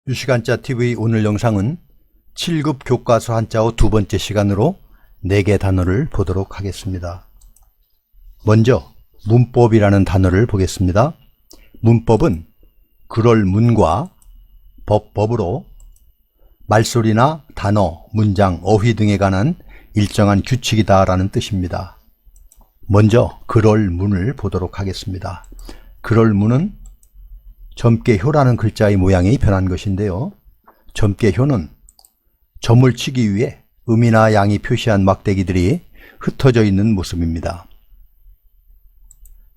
유시간자TV 오늘 영상은 7급 교과서 한자어 두 번째 시간으로 4개 단어를 보도록 하겠습니다. 먼저 문법이라는 단어를 보겠습니다. 문법은 그럴 문과 법으로 말소리나 단어, 문장, 어휘 등에 관한 일정한 규칙이다 라는 뜻입니다. 먼저 그럴 문을 보도록 하겠습니다. 그럴 문은 점괘효라는 글자의 모양이 변한 것인데요. 점괘효는 점을 치기 위해 음이나 양이 표시한 막대기들이 흩어져 있는 모습입니다.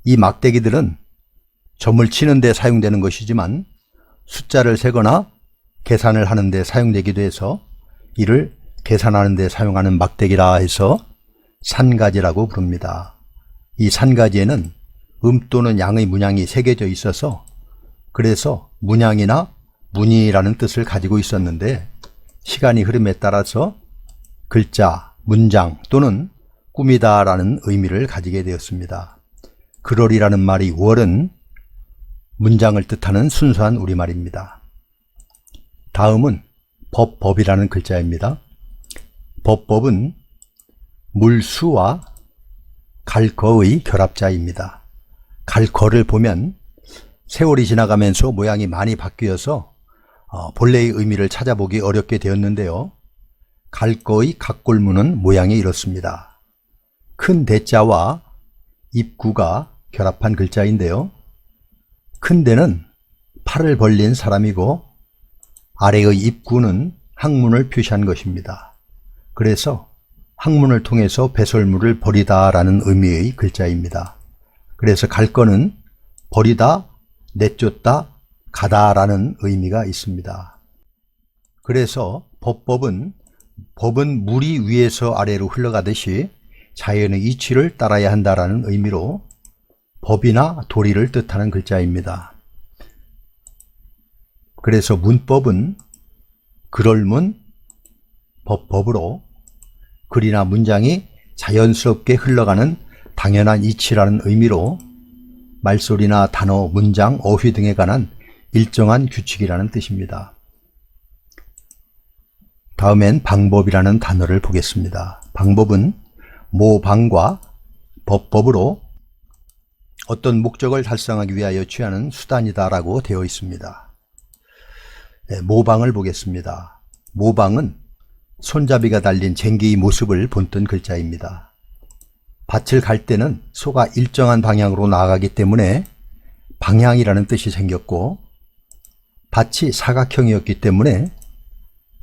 이 막대기들은 점을 치는 데 사용되는 것이지만 숫자를 세거나 계산을 하는 데 사용되기도 해서 이를 계산하는 데 사용하는 막대기라 해서 산가지라고 부릅니다. 이 산가지에는 음 또는 양의 문양이 새겨져 있어서 그래서 문양이나 문이라는 뜻을 가지고 있었는데 시간이 흐름에 따라서 글자, 문장 또는 꾸미다 라는 의미를 가지게 되었습니다. 그럴이라는 말이 월은 문장을 뜻하는 순수한 우리말입니다. 다음은 법이라는 글자입니다. 법은 물수와 갈거의 결합자입니다. 갈거를 보면 세월이 지나가면서 모양이 많이 바뀌어서 본래의 의미를 찾아보기 어렵게 되었는데요. 갈거의 각골문은 모양이 이렇습니다. 큰 대자와 입구가 결합한 글자인데요. 큰 대는 팔을 벌린 사람이고 아래의 입구는 항문을 표시한 것입니다. 그래서 항문을 통해서 배설물을 버리다 라는 의미의 글자입니다. 그래서 갈거는 버리다, 내쫓다, 가다라는 의미가 있습니다. 그래서 법은 물이 위에서 아래로 흘러가듯이 자연의 이치를 따라야 한다라는 의미로 법이나 도리를 뜻하는 글자입니다. 그래서 문법은 그럴문, 법으로 글이나 문장이 자연스럽게 흘러가는 당연한 이치라는 의미로 말소리나 단어, 문장, 어휘 등에 관한 일정한 규칙이라는 뜻입니다. 다음엔 방법이라는 단어를 보겠습니다. 방법은 모방과 법으로 어떤 목적을 달성하기 위하여 취하는 수단이다 라고 되어 있습니다. 모방을 보겠습니다. 모방은 손잡이가 달린 쟁기의 모습을 본뜬 글자입니다. 밭을 갈 때는 소가 일정한 방향으로 나아가기 때문에 방향이라는 뜻이 생겼고 밭이 사각형이었기 때문에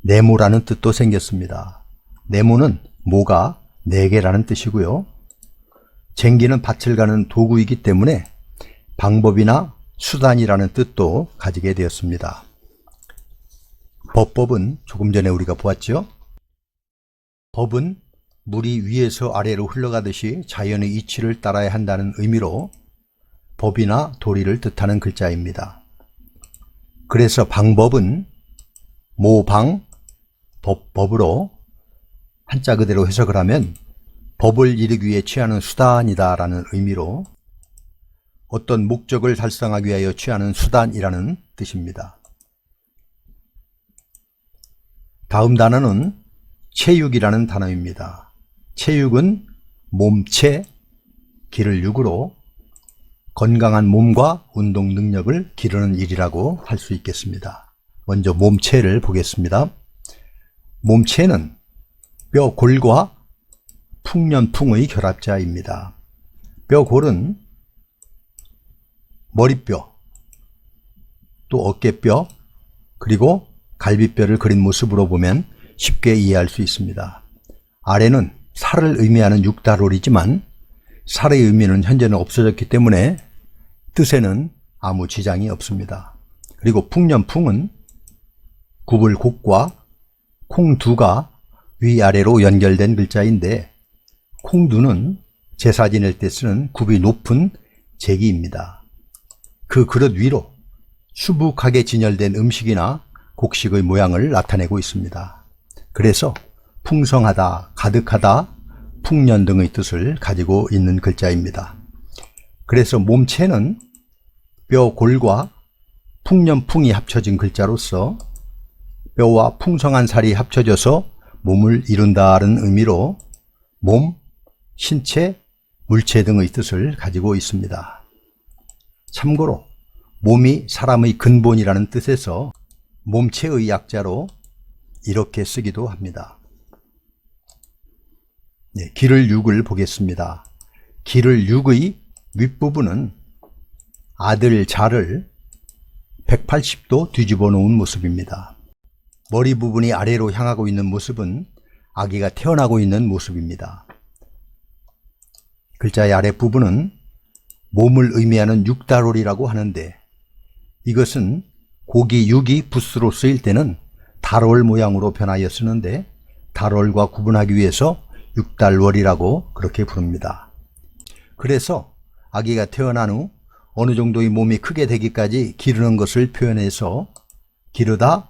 네모라는 뜻도 생겼습니다. 네모는 모가 4개라는 뜻이고요. 쟁기는 밭을 가는 도구이기 때문에 방법이나 수단이라는 뜻도 가지게 되었습니다. 법은 조금 전에 우리가 보았죠. 법은 물이 위에서 아래로 흘러가듯이 자연의 이치를 따라야 한다는 의미로 법이나 도리를 뜻하는 글자입니다. 그래서 방법은 모방, 법으로 한자 그대로 해석을 하면 법을 이루기 위해 취하는 수단이다 라는 의미로 어떤 목적을 달성하기 위하여 취하는 수단이라는 뜻입니다. 다음 단어는 체육이라는 단어입니다. 체육은 몸체, 기를 육으로 건강한 몸과 운동 능력을 기르는 일이라고 할 수 있겠습니다. 먼저 몸체를 보겠습니다. 몸체는 뼈골과 풍년풍의 결합자입니다. 뼈골은 머리뼈, 또 어깨뼈, 그리고 갈비뼈를 그린 모습으로 보면 쉽게 이해할 수 있습니다. 아래는 살을 의미하는 육달월이지만 살의 의미는 현재는 없어졌기 때문에 뜻에는 아무 지장이 없습니다. 그리고 풍년풍은 구불곡과 콩두가 위아래로 연결된 글자인데 콩두는 제사 지낼 때 쓰는 굽이 높은 제기입니다. 그 그릇 위로 수북하게 진열된 음식이나 곡식의 모양을 나타내고 있습니다. 그래서 풍성하다, 가득하다, 풍년 등의 뜻을 가지고 있는 글자입니다. 그래서 몸체는 뼈골과 풍년풍이 합쳐진 글자로서 뼈와 풍성한 살이 합쳐져서 몸을 이룬다는 의미로 몸, 신체, 물체 등의 뜻을 가지고 있습니다. 참고로 몸이 사람의 근본이라는 뜻에서 몸체의 약자로 이렇게 쓰기도 합니다. 기를 6을 보겠습니다. 기를 6의 윗부분은 아들 자를 180도 뒤집어 놓은 모습입니다. 머리 부분이 아래로 향하고 있는 모습은 아기가 태어나고 있는 모습입니다. 글자의 아랫부분은 몸을 의미하는 육달월이라고 하는데, 이것은 고기 육이 붓으로 쓰일 때는 달월 모양으로 변하여 쓰는데 달월과 구분하기 위해서 육달월이라고 그렇게 부릅니다. 그래서 아기가 태어난 후 어느 정도의 몸이 크게 되기까지 기르는 것을 표현해서 기르다,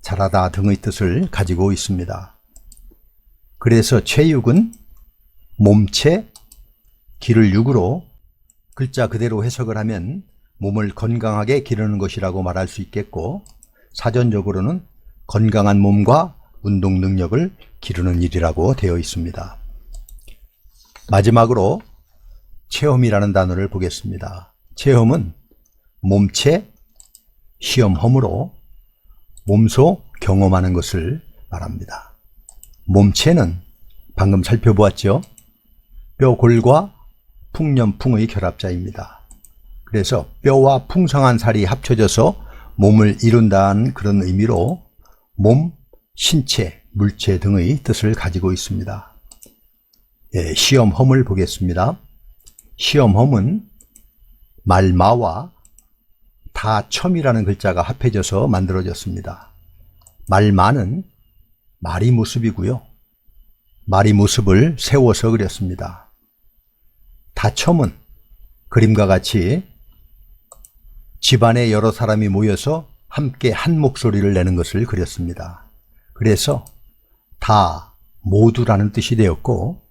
자라다 등의 뜻을 가지고 있습니다. 그래서 체육은 몸체, 기를 육으로 글자 그대로 해석을 하면 몸을 건강하게 기르는 것이라고 말할 수 있겠고, 사전적으로는 건강한 몸과 운동 능력을 기르는 일이라고 되어 있습니다. 마지막으로 체험이라는 단어를 보겠습니다. 체험은 몸체, 시험험으로 몸소 경험하는 것을 말합니다. 몸체는 방금 살펴보았죠. 뼈골과 풍염풍의 결합자입니다. 그래서 뼈와 풍성한 살이 합쳐져서 몸을 이룬다는 그런 의미로 몸, 신체, 물체 등의 뜻을 가지고 있습니다. 시험험을 보겠습니다. 시험험은 말마와 다첨이라는 글자가 합해져서 만들어졌습니다. 말마는 말이 모습이고요. 말이 모습을 세워서 그렸습니다. 다첨은 그림과 같이 집안에 여러 사람이 모여서 함께 한 목소리를 내는 것을 그렸습니다. 그래서 다, 모두라는 뜻이 되었고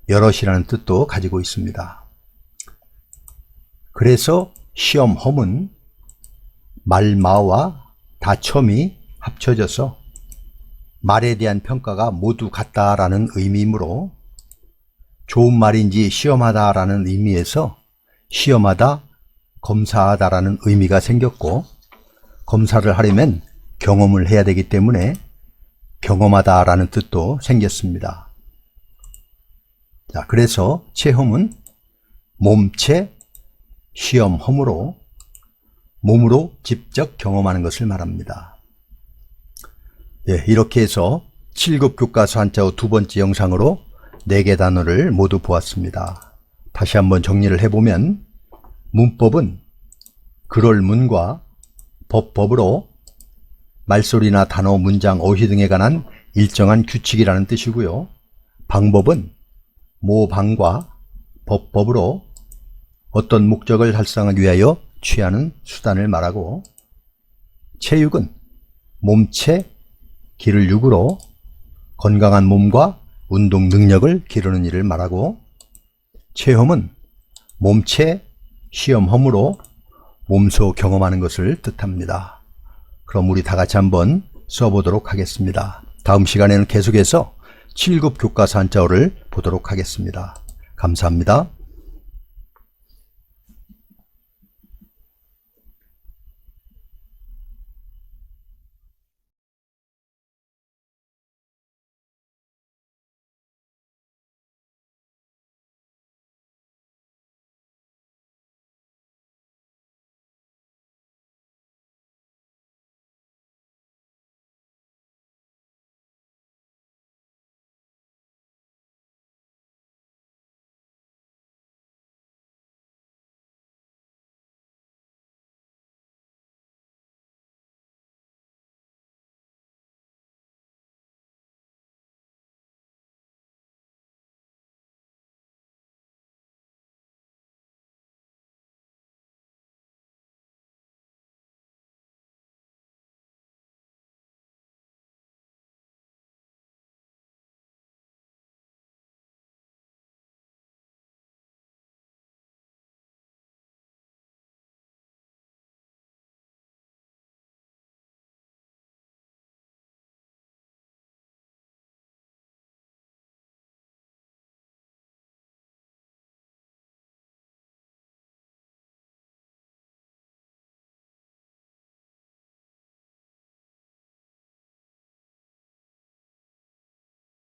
여럿이라는 뜻도 가지고 있습니다. 그래서 시험험은 말마와 다첨이 합쳐져서 말에 대한 평가가 모두 같다라는 의미이므로 좋은 말인지 시험하다라는 의미에서 시험하다, 검사하다라는 의미가 생겼고, 검사를 하려면 경험을 해야 되기 때문에 경험하다라는 뜻도 생겼습니다. 자, 그래서 체험은 몸체, 시험험으로 몸으로 직접 경험하는 것을 말합니다. 이렇게 해서 7급 교과서 한자어 두 번째 영상으로 4개 단어를 모두 보았습니다. 다시 한번 정리를 해보면, 문법은 글월문과 법으로 말소리나 단어, 문장, 어휘 등에 관한 일정한 규칙이라는 뜻이고요. 방법은 모방과 법으로 어떤 목적을 달성하기 위하여 취하는 수단을 말하고, 체육은 몸체, 기를 육으로 건강한 몸과 운동 능력을 기르는 일을 말하고, 체험은 몸체, 시험험으로 몸소 경험하는 것을 뜻합니다. 그럼 우리 다 같이 한번 써보도록 하겠습니다. 다음 시간에는 계속해서 7급 교과서 한자어를 보도록 하겠습니다. 감사합니다.